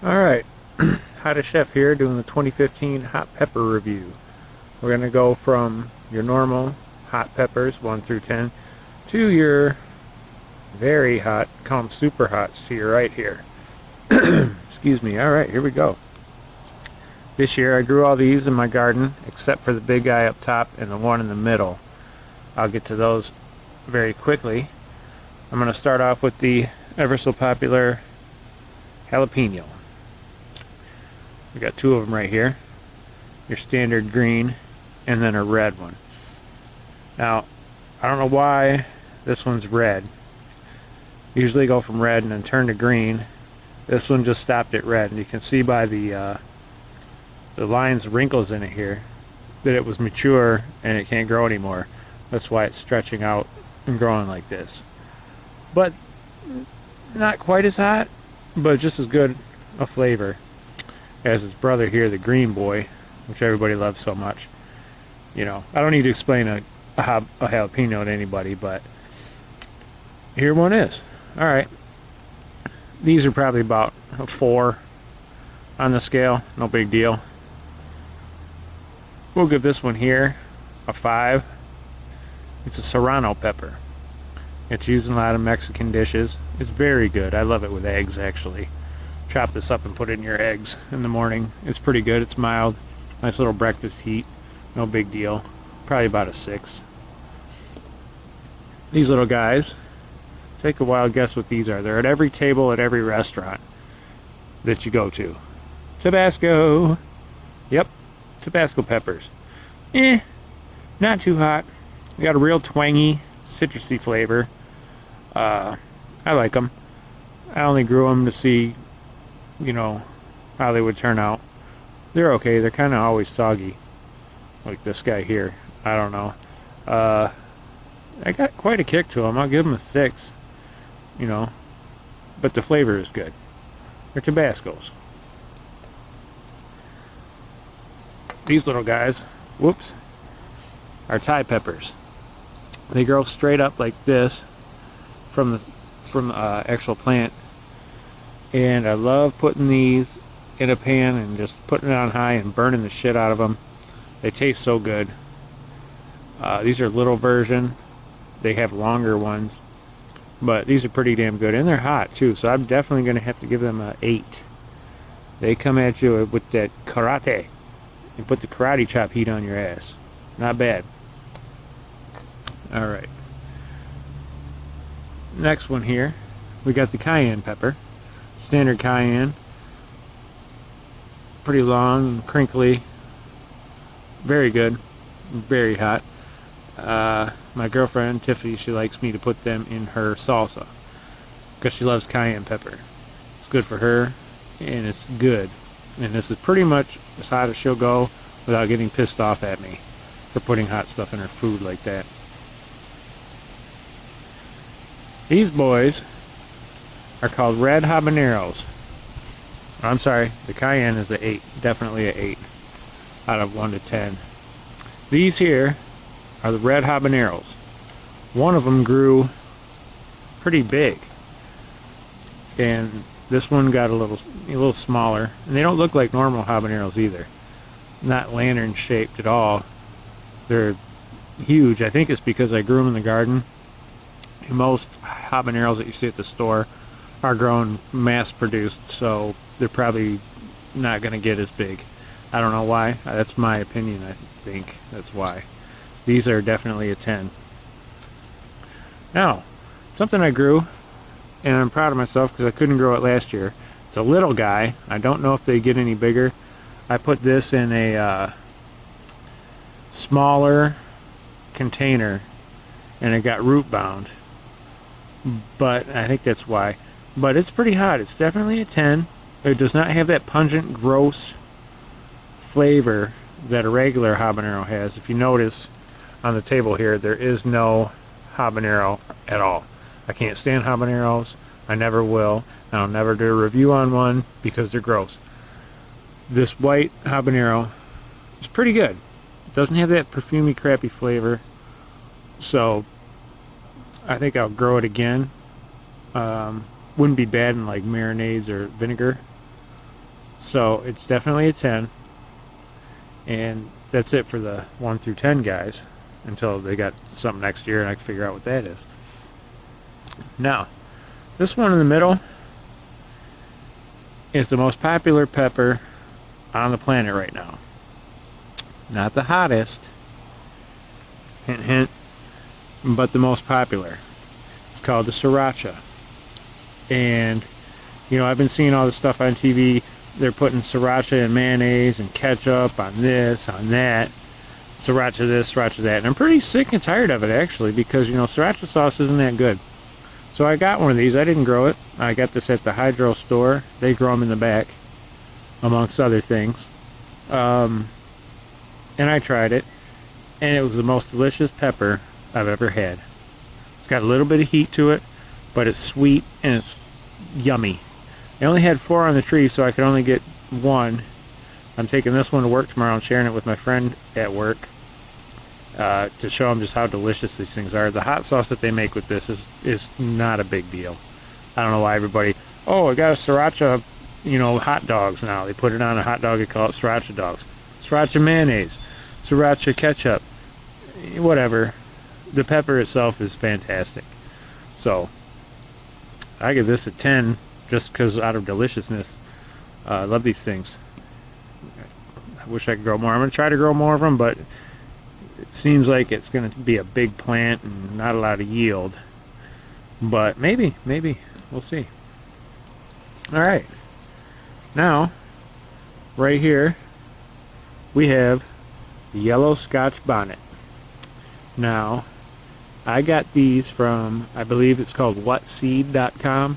Alright, Hottest Chef here doing the 2015 hot pepper review. We're going to go from your normal hot peppers, 1 through 10, to your very hot, call them super hots to your right here. Excuse me. Alright, here we go. This year I grew all these in my garden, except for the big guy up top and the one in the middle. I'll get to those very quickly. I'm going to start off with the ever so popular jalapeno. We got two of them right here. Your standard green and then a red one. Now, I don't know why this one's red. Usually go from red and then turn to green. This one just stopped at red, and you can see by the lines, wrinkles in it here, that it was mature and it can't grow anymore. That's why it's stretching out and growing like this. But not quite as hot, but just as good a flavor as his brother here, the green boy, which everybody loves so much. You know, I don't need to explain a jalapeno to anybody, but here one is. Alright. These are probably about a 4 on the scale. No big deal. We'll give this one here a 5. It's a serrano pepper. It's used in a lot of Mexican dishes. It's very good. I love it with eggs, actually. Chop this up and put it in your eggs in the morning. It's pretty good. It's mild. Nice little breakfast heat. No big deal. Probably about a 6. These little guys, take a wild guess what these are. They're at every table at every restaurant that you go to. Tabasco. Yep, Tabasco peppers. Not too hot. They got a real twangy, citrusy flavor. I like them. I only grew them to see, you know, how they would turn out. They're okay. They're kind of always soggy, like this guy here. I don't know. I got quite a kick to them. I'll give them a 6, you know, but the flavor is good. They're Tabascos. These little guys, whoops, are Thai peppers. They grow straight up like this from the actual plant, and I love putting these in a pan and just putting it on high and burning the shit out of them. They taste so good. These are little version. They have longer ones, but these are pretty damn good, and they're hot too, so I'm definitely going to have to give them a 8. They come at you with that karate and put the karate chop heat on your ass. Not bad. Alright, next one here, we got the cayenne pepper. Standard cayenne. Pretty long and crinkly. Very good. Very hot. My girlfriend Tiffany, she likes me to put them in her salsa because she loves cayenne pepper. It's good for her, and it's good. And this is pretty much as hot as she'll go without getting pissed off at me for putting hot stuff in her food like that. These boys are called red habaneros. I'm sorry, the cayenne is an 8. Definitely an 8 out of 1 to 10. These here are the red habaneros. One of them grew pretty big, and this one got a little smaller. And they don't look like normal habaneros either. Not lantern shaped at all. They're huge. I think it's because I grew them in the garden. And most habaneros that you see at the store are grown mass produced, so they're probably not going to get as big. I don't know why. That's my opinion. I think that's why. These are definitely a 10. Now, something I grew, and I'm proud of myself because I couldn't grow it last year. It's a little guy. I don't know if they get any bigger. I put this in a smaller container, and it got root bound. But I think that's why. But it's pretty hot. It's definitely a 10. It does not have that pungent, gross flavor that a regular habanero has. If you notice on the table here, there is no habanero at all. I can't stand habaneros. I never will. I'll never do a review on one because they're gross. This white habanero is pretty good. It doesn't have that perfumey, crappy flavor. So I think I'll grow it again. Wouldn't be bad in like marinades or vinegar. So it's definitely a 10. And that's it for the 1 through 10 guys until they got something next year and I can figure out what that is. Now, this one in the middle is the most popular pepper on the planet right now. Not the hottest, hint hint, but the most popular. It's called the Sriracha. And, you know, I've been seeing all this stuff on TV. They're putting Sriracha and mayonnaise and ketchup on this, on that. Sriracha this, Sriracha that. And I'm pretty sick and tired of it, actually, because, you know, Sriracha sauce isn't that good. So I got one of these. I didn't grow it. I got this at the Hydro store. They grow them in the back, amongst other things. And I tried it, and it was the most delicious pepper I've ever had. It's got a little bit of heat to it, but it's sweet and it's yummy. I only had 4 on the tree, so I could only get 1. I'm taking this one to work tomorrow and sharing it with my friend at work to show him just how delicious these things are. The hot sauce that they make with this is not a big deal. I don't know why everybody, oh, I got a Sriracha, you know, hot dogs now. They put it on a hot dog and call it Sriracha dogs. Sriracha mayonnaise, Sriracha ketchup, whatever. The pepper itself is fantastic. So, I give this a 10 just because out of deliciousness. I love these things. I wish I could grow more. I'm going to try to grow more of them, but it seems like it's going to be a big plant and not a lot of yield. But maybe. We'll see. Alright. Now, right here, we have the yellow Scotch bonnet. Now, I got these from, I believe it's called whatseed.com.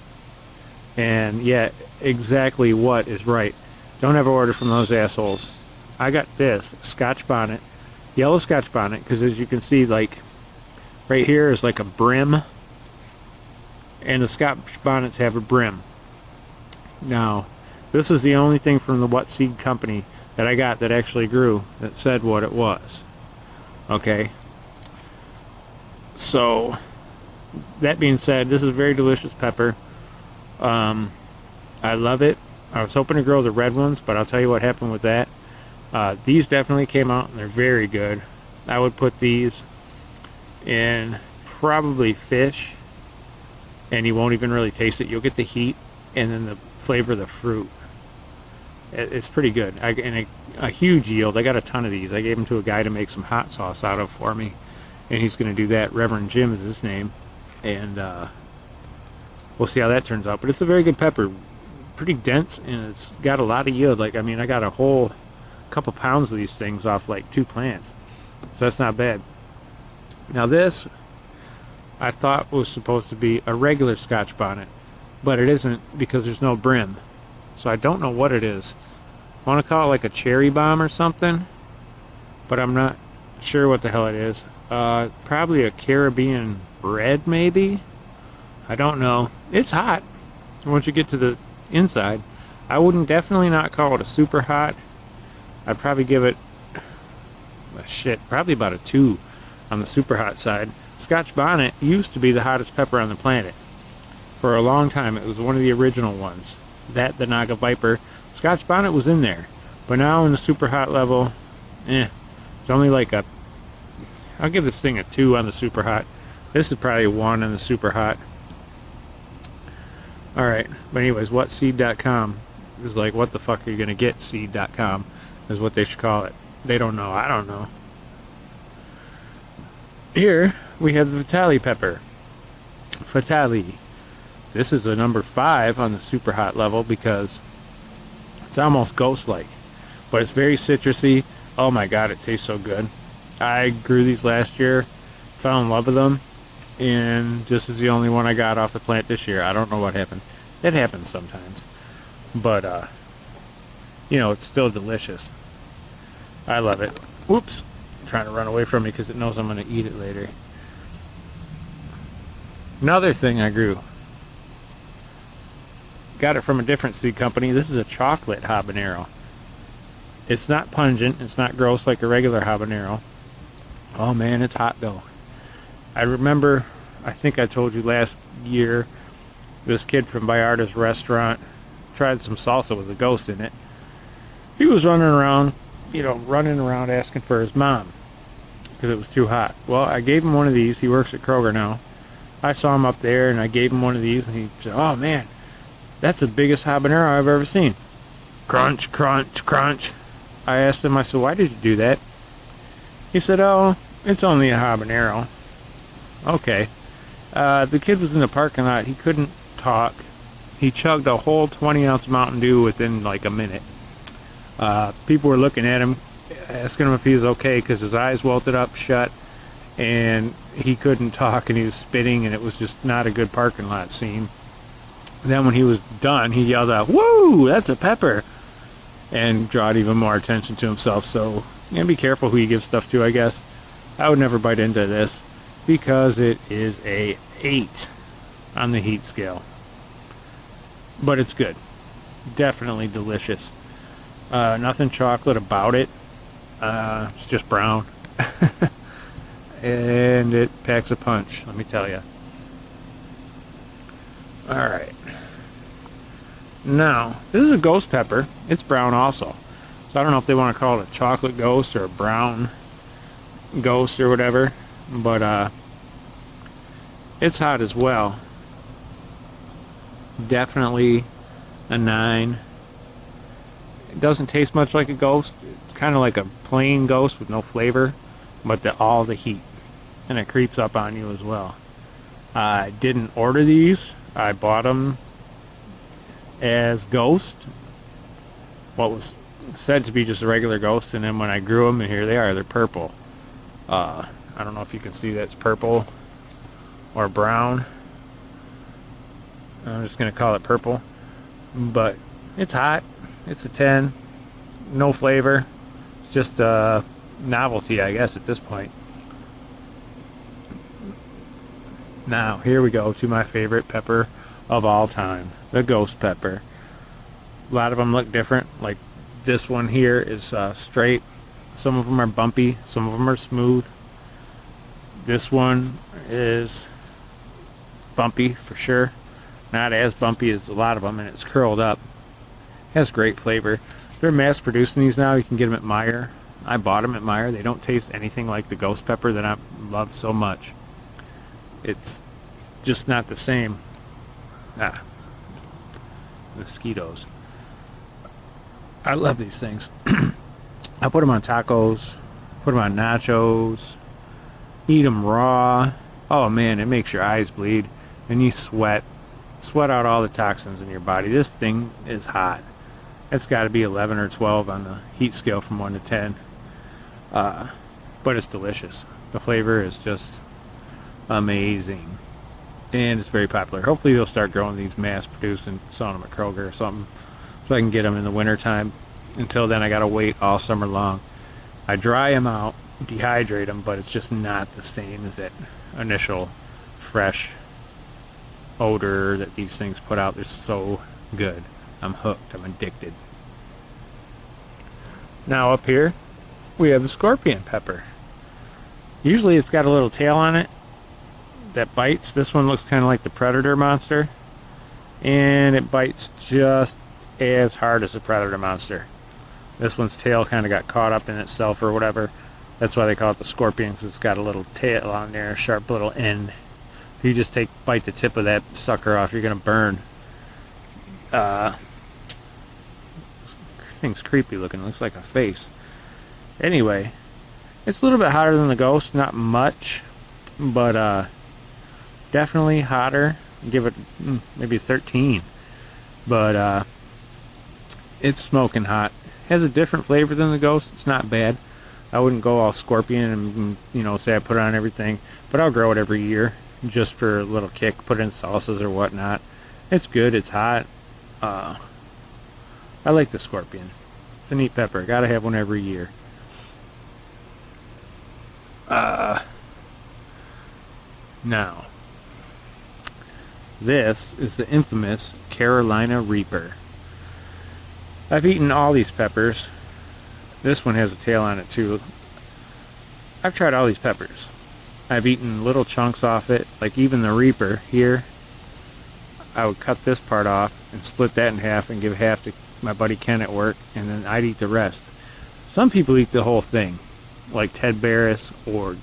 And yeah, exactly what is right. Don't ever order from those assholes. I got this Scotch bonnet, yellow Scotch bonnet, because as you can see, like right here is like a brim, and the Scotch bonnets have a brim. Now, this is the only thing from the What Seed company that I got that actually grew that said what it was. Okay. So, that being said, this is a very delicious pepper. I love it. I was hoping to grow the red ones, but I'll tell you what happened with that. These definitely came out and they're very good. I would put these in probably fish, and you won't even really taste it. You'll get the heat and then the flavor of the fruit. It's pretty good. And a huge yield. I got a ton of these. I gave them to a guy to make some hot sauce out of for me, and he's going to do that. Reverend Jim is his name, and we'll see how that turns out. But it's a very good pepper, pretty dense, and it's got a lot of yield. Like, I mean, I got a whole couple pounds of these things off like 2 plants, so that's not bad. Now this, I thought was supposed to be a regular Scotch bonnet, but it isn't because there's no brim. So I don't know what it is. I want to call it like a cherry bomb or something, but I'm not sure what the hell it is. Probably a Caribbean red, maybe? I don't know. It's hot once you get to the inside. I wouldn't definitely not call it a super hot. I'd probably give it probably about a 2 on the super hot side. Scotch bonnet used to be the hottest pepper on the planet. For a long time, it was one of the original ones. That, the Naga Viper. Scotch bonnet was in there. But now in the super hot level, it's only like I'll give this thing a 2 on the super hot. This is probably a 1 on the super hot. Alright, but anyways, whatseed.com is like, what the fuck are you gonna get? Seed.com is what they should call it. They don't know. I don't know. Here we have the Vitaly pepper. Vitaly. This is the number 5 on the super hot level because it's almost ghost-like, but it's very citrusy. Oh my god, it tastes so good. I grew these last year, fell in love with them, and this is the only one I got off the plant this year. I don't know what happened. It happens sometimes, but you know, it's still delicious. I love it. Whoops, I'm trying to run away from me because it knows I'm going to eat it later. Another thing I grew, got it from a different seed company. This is a chocolate habanero. It's not pungent, it's not gross like a regular habanero. Oh man, it's hot though. I remember, I think I told you last year, this kid from Vallarta's restaurant tried some salsa with a ghost in it. He was running around, running around asking for his mom because it was too hot. Well, I gave him one of these. He works at Kroger now. I saw him up there, and I gave him one of these, and he said, "Oh man, that's the biggest habanero I've ever seen." Crunch, crunch, crunch. I asked him, I said, "Why did you do that?" He said, "Oh, it's only a habanero." Okay. The kid was in the parking lot. He couldn't talk. He chugged a whole 20-ounce Mountain Dew within like a minute. People were looking at him, asking him if he was okay because his eyes welted up shut, and he couldn't talk, and he was spitting, and it was just not a good parking lot scene. Then when he was done, he yelled out, "Woo, that's a pepper," and drawed even more attention to himself. So, be careful who you give stuff to, I guess. I would never bite into this because it is a 8 on the heat scale. But it's good. Definitely delicious. Nothing chocolate about it. It's just brown. And it packs a punch, let me tell you. Alright. Now, this is a ghost pepper. It's brown also. So I don't know if they want to call it a chocolate ghost or a brown ghost or whatever. But it's hot as well. Definitely a 9. It doesn't taste much like a ghost. It's kind of like a plain ghost with no flavor, but all the heat, and it creeps up on you as well. I didn't order these. I bought them as ghost, what was said to be just a regular ghost, and then when I grew them, and here they are, they're purple. I don't know if you can see that's purple or brown. I'm just going to call it purple, but it's hot. It's a 10. No flavor. It's just a novelty, I guess, at this point. Now, here we go to my favorite pepper of all time, the ghost pepper. A lot of them look different. Like this one here is straight. Some of them are bumpy. Some of them are smooth. This one is bumpy for sure. Not as bumpy as a lot of them, and it's curled up. Has great flavor. They're mass producing these now. You can get them at Meijer. I bought them at Meijer. They don't taste anything like the ghost pepper that I love so much. It's just not the same. Mosquitoes. I love these things. I put them on tacos, put them on nachos, eat them raw. Oh man, it makes your eyes bleed, and you sweat out all the toxins in your body. This thing is hot. It's got to be 11 or 12 on the heat scale from 1 to 10. But it's delicious. The flavor is just amazing. And it's very popular. Hopefully they'll start growing these mass produced and selling them at Kroger or something, so I can get them in the winter time. Until then, I got to wait all summer long. I dry them out, dehydrate them, but it's just not the same as that initial fresh odor that these things put out. They're so good. I'm hooked. I'm addicted. Now up here, we have the scorpion pepper. Usually it's got a little tail on it that bites. This one looks kind of like the predator monster, and it bites just as hard as the predator monster. This one's tail kind of got caught up in itself or whatever. That's why they call it the scorpion, because it's got a little tail on there, a sharp little end. If you just bite the tip of that sucker off, you're gonna burn. Thing's creepy looking. Looks like a face. Anyway, it's a little bit hotter than the ghost. Not much, but definitely hotter. Give it maybe 13. But it's smoking hot. Has a different flavor than the ghost. It's not bad. I wouldn't go all scorpion and say I put it on everything, but I'll grow it every year just for a little kick. Put it in salsas or whatnot. It's good. It's hot. I like the scorpion. It's a neat pepper. Gotta have one every year. Now, this is the infamous Carolina Reaper. I've eaten all these peppers. This one has a tail on it too. I've tried all these peppers. I've eaten little chunks off it, like even the Reaper here. I would cut this part off and split that in half and give half to my buddy Ken at work, and then I'd eat the rest. Some people eat the whole thing, like Ted Barris or,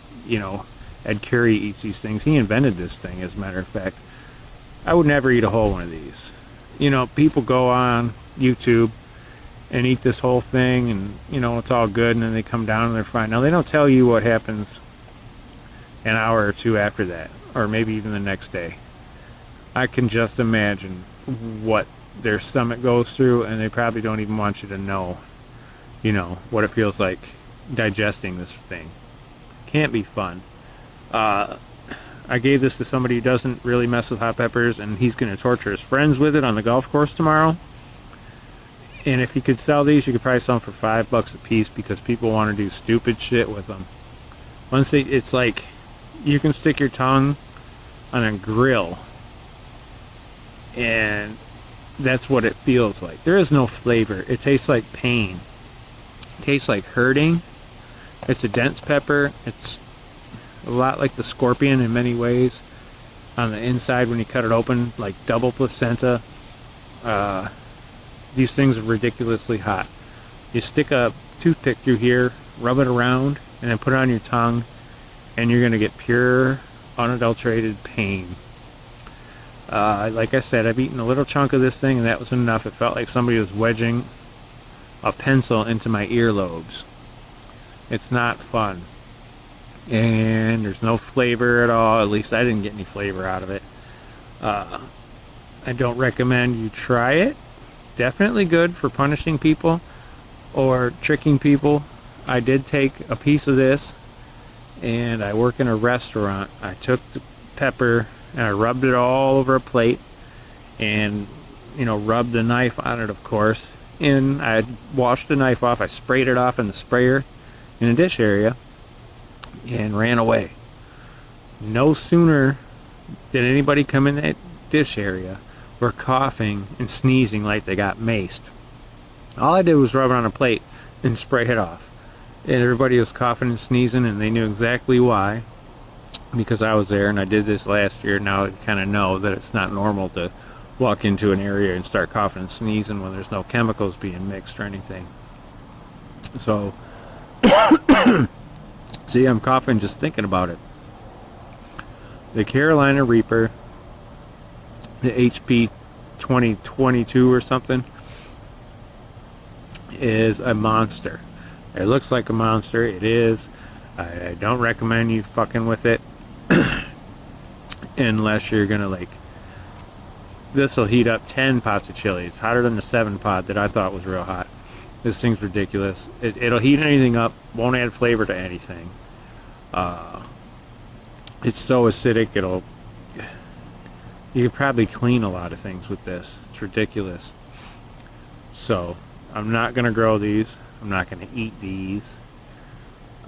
Ed Curry eats these things. He invented this thing, as a matter of fact. I would never eat a whole one of these. People go on YouTube and eat this whole thing, and, it's all good, and then they come down and they're fine. Now, they don't tell you what happens an hour or two after that, or maybe even the next day. I can just imagine what their stomach goes through, and they probably don't even want you to know, what it feels like digesting this thing. Can't be fun. I gave this to somebody who doesn't really mess with hot peppers, and he's going to torture his friends with it on the golf course tomorrow. And if you could sell these, you could probably sell them for $5 a piece, because people want to do stupid shit with them. It's like you can stick your tongue on a grill, and that's what it feels like. There is no flavor. It tastes like pain. It tastes like hurting. It's a dense pepper. It's a lot like the scorpion in many ways. On the inside, when you cut it open, like double placenta. These things are ridiculously hot. You stick a toothpick through here, rub it around, and then put it on your tongue, and you're going to get pure, unadulterated pain. Like I said, I've eaten a little chunk of this thing, and that was enough. It felt like somebody was wedging a pencil into my earlobes. It's not fun. And there's no flavor at all. At least I didn't get any flavor out of it. I don't recommend you try it. Definitely good for punishing people or tricking people. I did take a piece of this, and I work in a restaurant. I took the pepper and I rubbed it all over a plate, and rubbed the knife on it, of course. And I washed the knife off. I sprayed it off in the sprayer in a dish area and ran away. No sooner did anybody come in that dish area were coughing and sneezing like they got maced. All I did was rub it on a plate and spray it off. And everybody was coughing and sneezing, and they knew exactly why, because I was there and I did this last year. Now I kind of know that it's not normal to walk into an area and start coughing and sneezing when there's no chemicals being mixed or anything. So, see, I'm coughing just thinking about it. The Carolina Reaper, the HP 2022 or something, is a monster. It looks like a monster. It is. I don't recommend you fucking with it unless you're gonna this will heat up 10 pots of chili. It's hotter than the 7 pot that I thought was real hot. This thing's ridiculous. It'll heat anything up. Won't add flavor to anything. It's so acidic. You could probably clean a lot of things with this. It's ridiculous. So, I'm not going to grow these. I'm not going to eat these.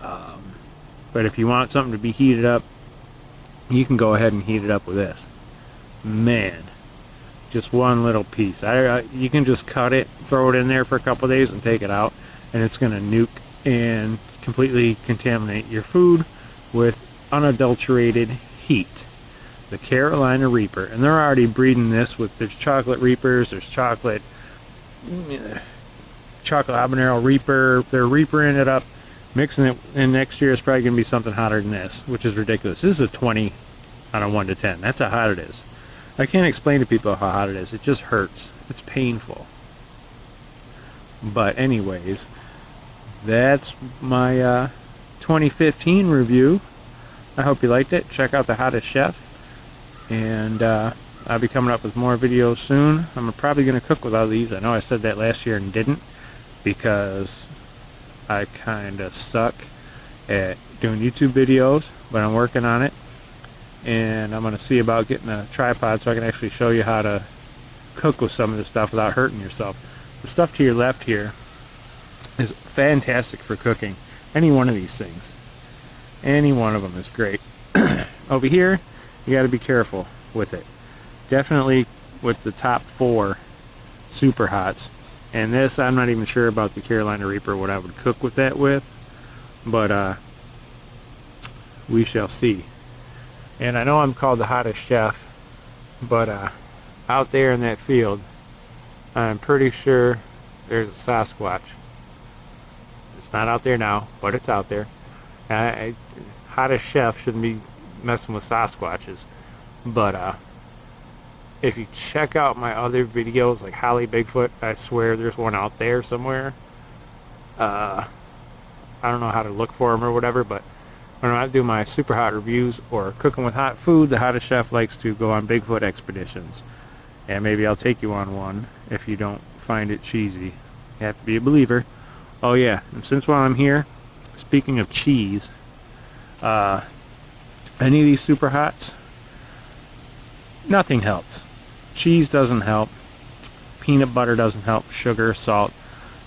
But if you want something to be heated up, you can go ahead and heat it up with this. Man, just one little piece. You can just cut it, throw it in there for a couple days, and take it out. And it's going to nuke and completely contaminate your food with unadulterated heat. The Carolina Reaper, and they're already breeding this with, there's chocolate Reapers, there's chocolate Habanero Reaper. They're reapering it up, mixing it, and next year it's probably going to be something hotter than this, which is ridiculous. This is a 20 on a 1 to 10. That's how hot it is. I can't explain to people how hot it is. It just hurts. It's painful. But anyways, that's my 2015 review. I hope you liked it. Check out The Hottest Chef. And I'll be coming up with more videos soon. I'm probably going to cook with all these. I know I said that last year and didn't, because I kind of suck at doing YouTube videos, but I'm working on it. And I'm going to see about getting a tripod so I can actually show you how to cook with some of this stuff without hurting yourself. The stuff to your left here is fantastic for cooking. Any one of these things. Any one of them is great. Over here, you got to be careful with it. Definitely with the top 4 super hots. And this, I'm not even sure about the Carolina Reaper, what I would cook with that with. But we shall see. And I know I'm called the hottest chef, but out there in that field, I'm pretty sure there's a Sasquatch. It's not out there now, but it's out there. Hottest chef shouldn't be messing with Sasquatches. But if you check out my other videos, like Holly Bigfoot, I swear there's one out there somewhere. I don't know how to look for them or whatever, but when I do my super hot reviews or cooking with hot food, the hottest chef likes to go on Bigfoot expeditions. And maybe I'll take you on one if you don't find it cheesy. You have to be a believer. Oh yeah, and since while I'm here, speaking of cheese, any of these super hots, nothing helps. Cheese doesn't help. Peanut butter doesn't help. Sugar, salt,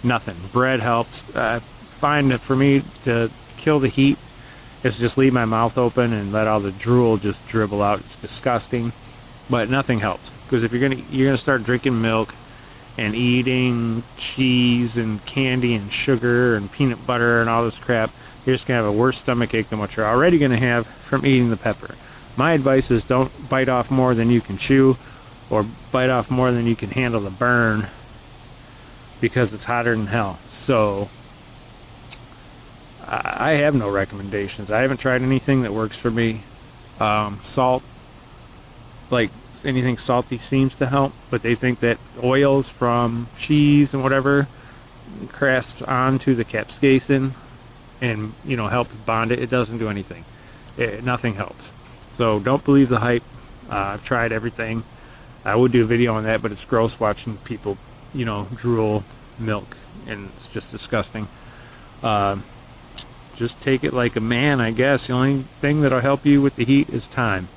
nothing. Bread helps. I find that for me to kill the heat is just leave my mouth open and let all the drool just dribble out. It's disgusting, but nothing helps. Because if you're gonna start drinking milk and eating cheese and candy and sugar and peanut butter and all this crap, you're just gonna have a worse stomach ache than what you're already gonna have from eating the pepper. My advice is don't bite off more than you can chew, or bite off more than you can handle the burn, because it's hotter than hell. So I have no recommendations. I haven't tried anything that works for me. Salt, like anything salty seems to help, but they think that oils from cheese and whatever crafts onto the capsaicin and helps bond it. It doesn't do anything. Nothing helps. So don't believe the hype. I've tried everything. I would do a video on that, but it's gross watching people drool milk, and it's just disgusting. Just take it like a man, I guess. The only thing that'll help you with the heat is time.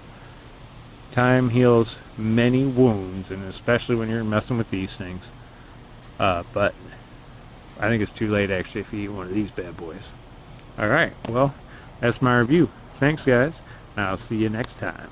Time heals many wounds, and especially when you're messing with these things. But I think it's too late, actually, if you eat one of these bad boys. Alright, well, that's my review. Thanks, guys. I'll see you next time.